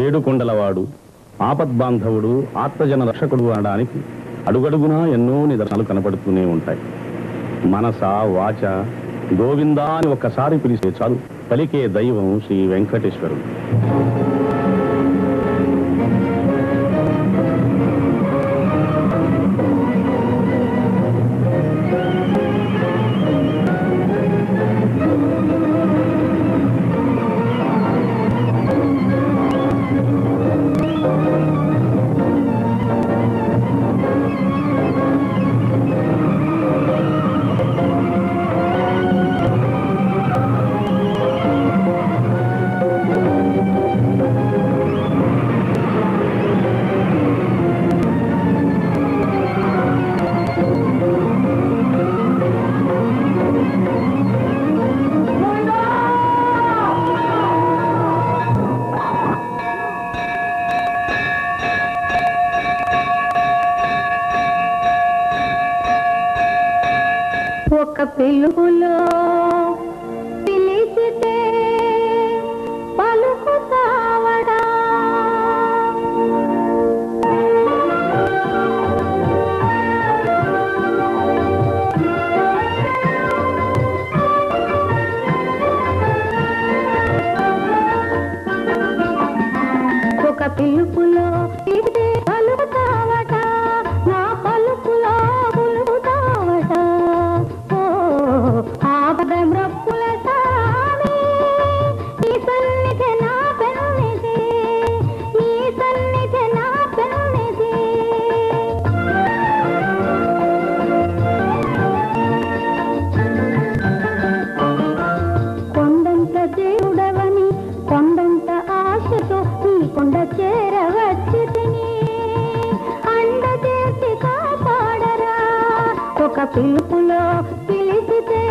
ఏడుకొండలవాడు, ఆపద్బాంధవుడు, ఆత్మజన రక్షకుడు అనడానికి అడుగడుగునా ఎన్నో నిదర్శనాలు కనపడుతూనే ఉంటాయి. మనస వాచ గోవిందా అని ఒక్కసారి పిలిస్తే చాలు పలికే దైవం శ్రీ వెంకటేశ్వరుడు. ఒక పిలుపులో పిలిచితే పలుకుతావడా, ఒక పిలుపులో పిలిచితే పలుకుతావట, నా పలుకులో పులుకుతావట. ఆపదమ్రప్పుల సామి ఈ సన్నిధి నా పెన్నిధి, ఈ సన్నిధి నా పెన్నిధి. కొండంత దేవుడవని కొండంత ఆశతో ఈ కొండ చేరవచ్చి తిని అండ చేసి కాపాడరా. ఒక పిలుపులో పిలిచితే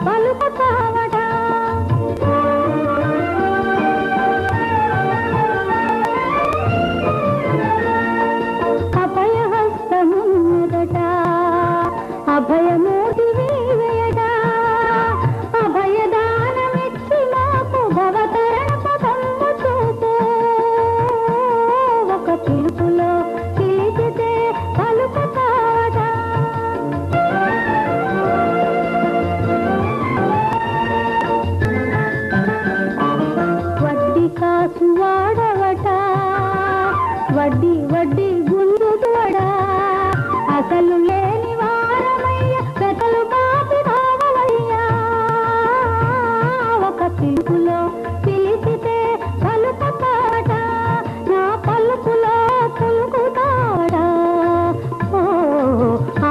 పలుకుతావడా, అభయహస్తమున్నదట, అభయమూర్తి వేయడా, అభయదానమిచ్చి మాకు భవతరణ పదము చూపు. ఒక పిలుపులో పిలిచితే పలుకుతావడా. వడ్డీ కాసు వాడవట, వడ్డీ వడ్డీ గుండుదోడా, అసలు లేని వారమయ్య పెతలు కాపి రావలయ్యా. ఒక పిలుపులో పిలిచితే పలుకుతావట, నా పలుకులో పులుకుతావడా. ఓ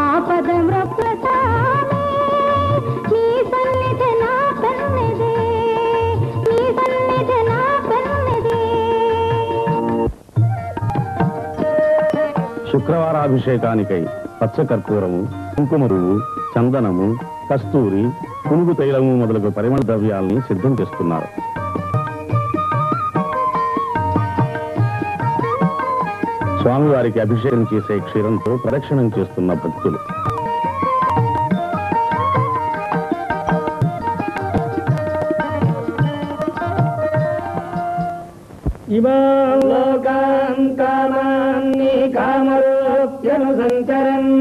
ఆపదమ్రప్పుల సామి నీ సన్నిధి నా పెన్నిధి, నీ సన్నిధి నా పెన్నిధి. శుక్రవారాభిషేకానికై పచ్చకర్పూరము, కుంకుమరువు, చందనము, కస్తూరి, పునుగు తైలము మొదలగు పరిమళ ద్రవ్యాల్ని సిద్ధం చేస్తున్నారు. స్వామివారికి అభిషేకం చేసే క్షీరంతో ప్రదక్షిణం చేస్తున్న భక్తులు. ఇమాం లోకాన్ కామాన్ని కామరూప్యనుసంచరన్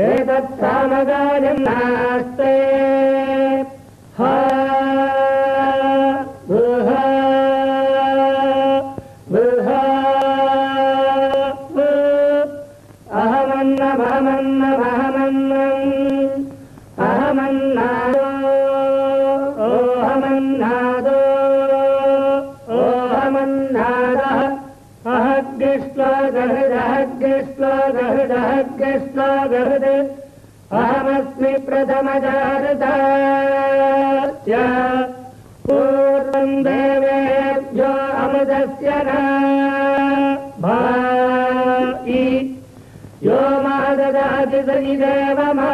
ఏతత్ సామగాయం నాస్తే. హా బృహా బృహా అహమన్నమహమన్నమహమన్నం అహమన్నాదో ఓహమన్నాదో ఓహమన్నాదః అహగ్గిష్ట్వాగహృదహగ్గిష్ట్వాగహృదహగ్గిష్ట్వాగహృద్ అహమస్మి ప్రథమజాగృతాస్య పూర్వం దేవేభ్యో అమృతస్య భాయి यो मा ददाति स इदेव मा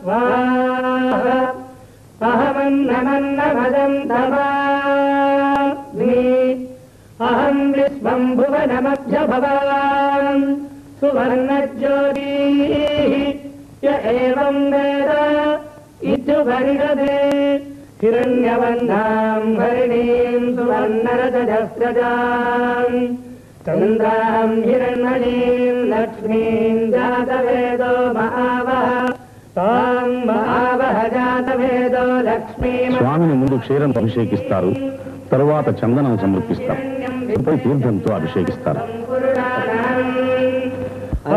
वाह अहमन्नमन्नमदं तवामि अहं विश्वं भुवनमभ्यभवान् सुवर्णज्योतिः य एवं वेद इत्युपनिषदे हिरण्यवर्णां हरिणीं सुवर्णरजस्रजाम् चन्द्रां हिरण्मणीं लक्ष्मीं जातवेदो महावः तां महावः जातवेदो लक्ष्मीं స్వామిని ముందు క్షీరం అభిషేకిస్తారు, తరువాత చందనం సమర్పిస్తారు, పై తీర్థంతో అభిషేకిస్తారు.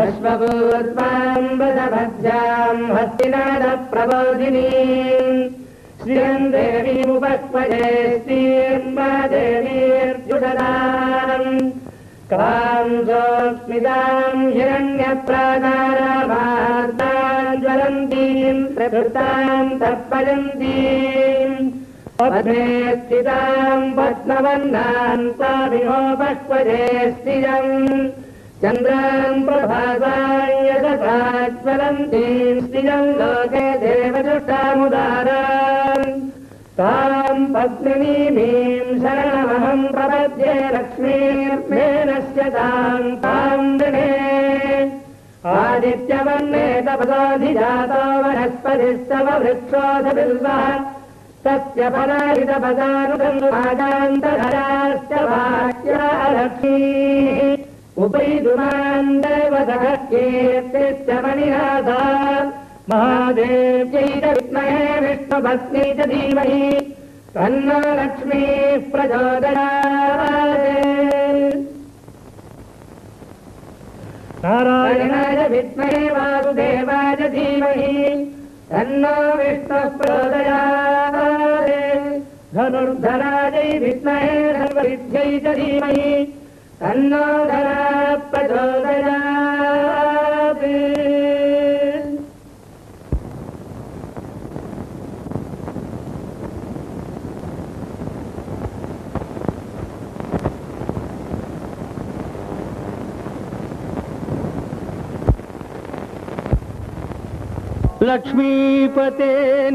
అశ్వభూర్వాంబదభద్రాం హస్తినాద ప్రబోధినీం శ్రీయం దేవీముపక్వజే శ్రీర్మాదేవీర్జుషదాం కాంసోస్మితాం హిరణ్యప్రాకారామార్తాం జ్వలంతీం ప్రకృతాం తప్పజంతీం పద్మే స్థితాం పద్మవర్ణాం స్వామినో పక్వజే శ్రియం చంద్రాం ప్రభాసాం యశసా జ్వలంతీం శ్రియం లోకే దేవదృష్టాముదారాం తాం పద్మినీమీం శరణమహం ప్రపద్యే లక్ష్మీర్మేనస్య తాం తాం వృణే ఆదిత్యవర్ణే తపసోధిజాతో వనస్పతిస్తవ వృక్షోధబిల్వః తస్య ఫలాయుధపదానుగంగాంతధరాశ్చ వాక్యా లక్ష్మీః ఉపైదుమాన్ దేవతః కీర్తిశ్చ మణినాథా మహాదేవ్యై చ విద్మహే విష్ణుపత్న్యై చ ధీమహి తన్నో లక్ష్మీః ప్రచోదయాత్. నారాయణాయ విద్మహే వాసుదేవాయ ధీమహి తన్నో విష్ణుః ప్రచోదయాత్. ధనుర్ధరాజై విద్మహే సర్వసిద్ధ్యై చ ధీమహి తన్నో ధరా ప్రచోదయాత్. లక్ష్మీపతే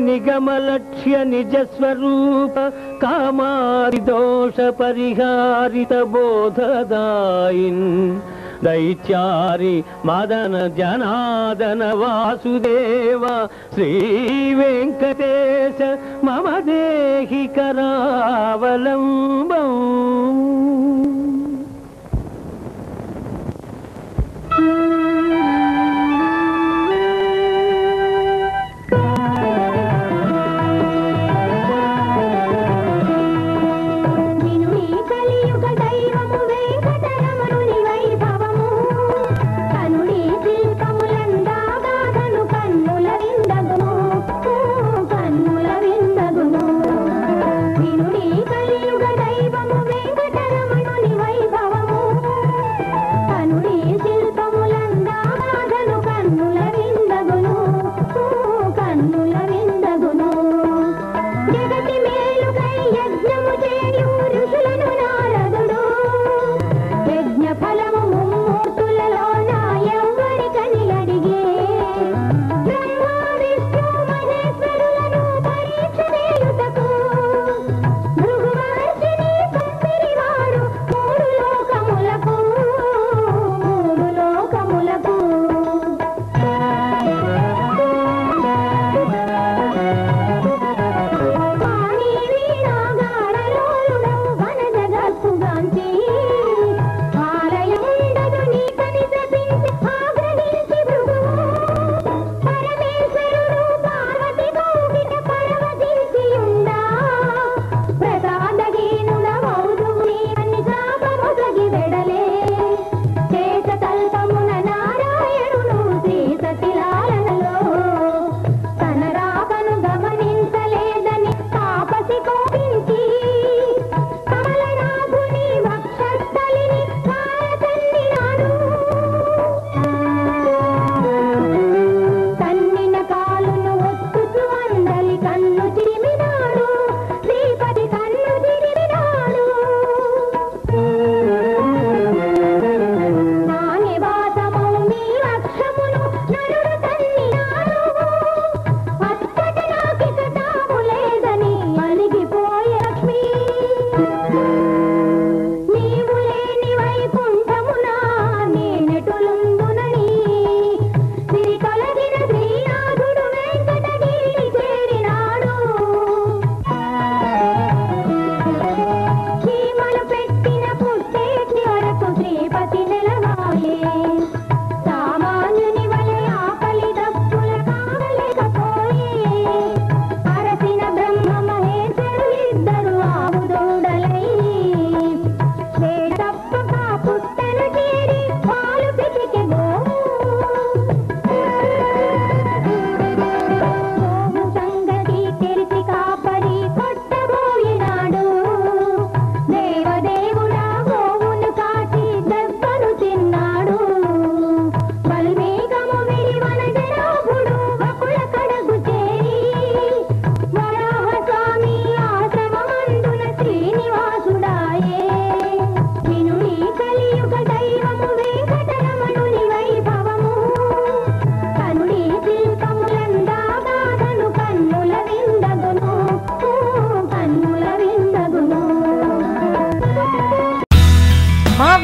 నిగమలక్ష్య నిజస్వరూప కామాదిదోష పరిహారిత బోధదాయిన్ దైత్యారి మదన జనాదన వాసుదేవ శ్రీ వెంకటేశ మమ దేహి కరావలంబం. వినుని కలియుగ దైవము వెంకటరమణుని వైభవము కనుడి శిల్పములందాగా కను కన్నుల విందగుము కన్నుల విందగుము. వినుని కలియుగ దైవము వెంకటరమణుని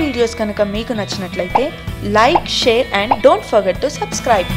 వీడియోస్ కనుక మీకు నచ్చినట్లయితే like, share and don't forget to subscribe.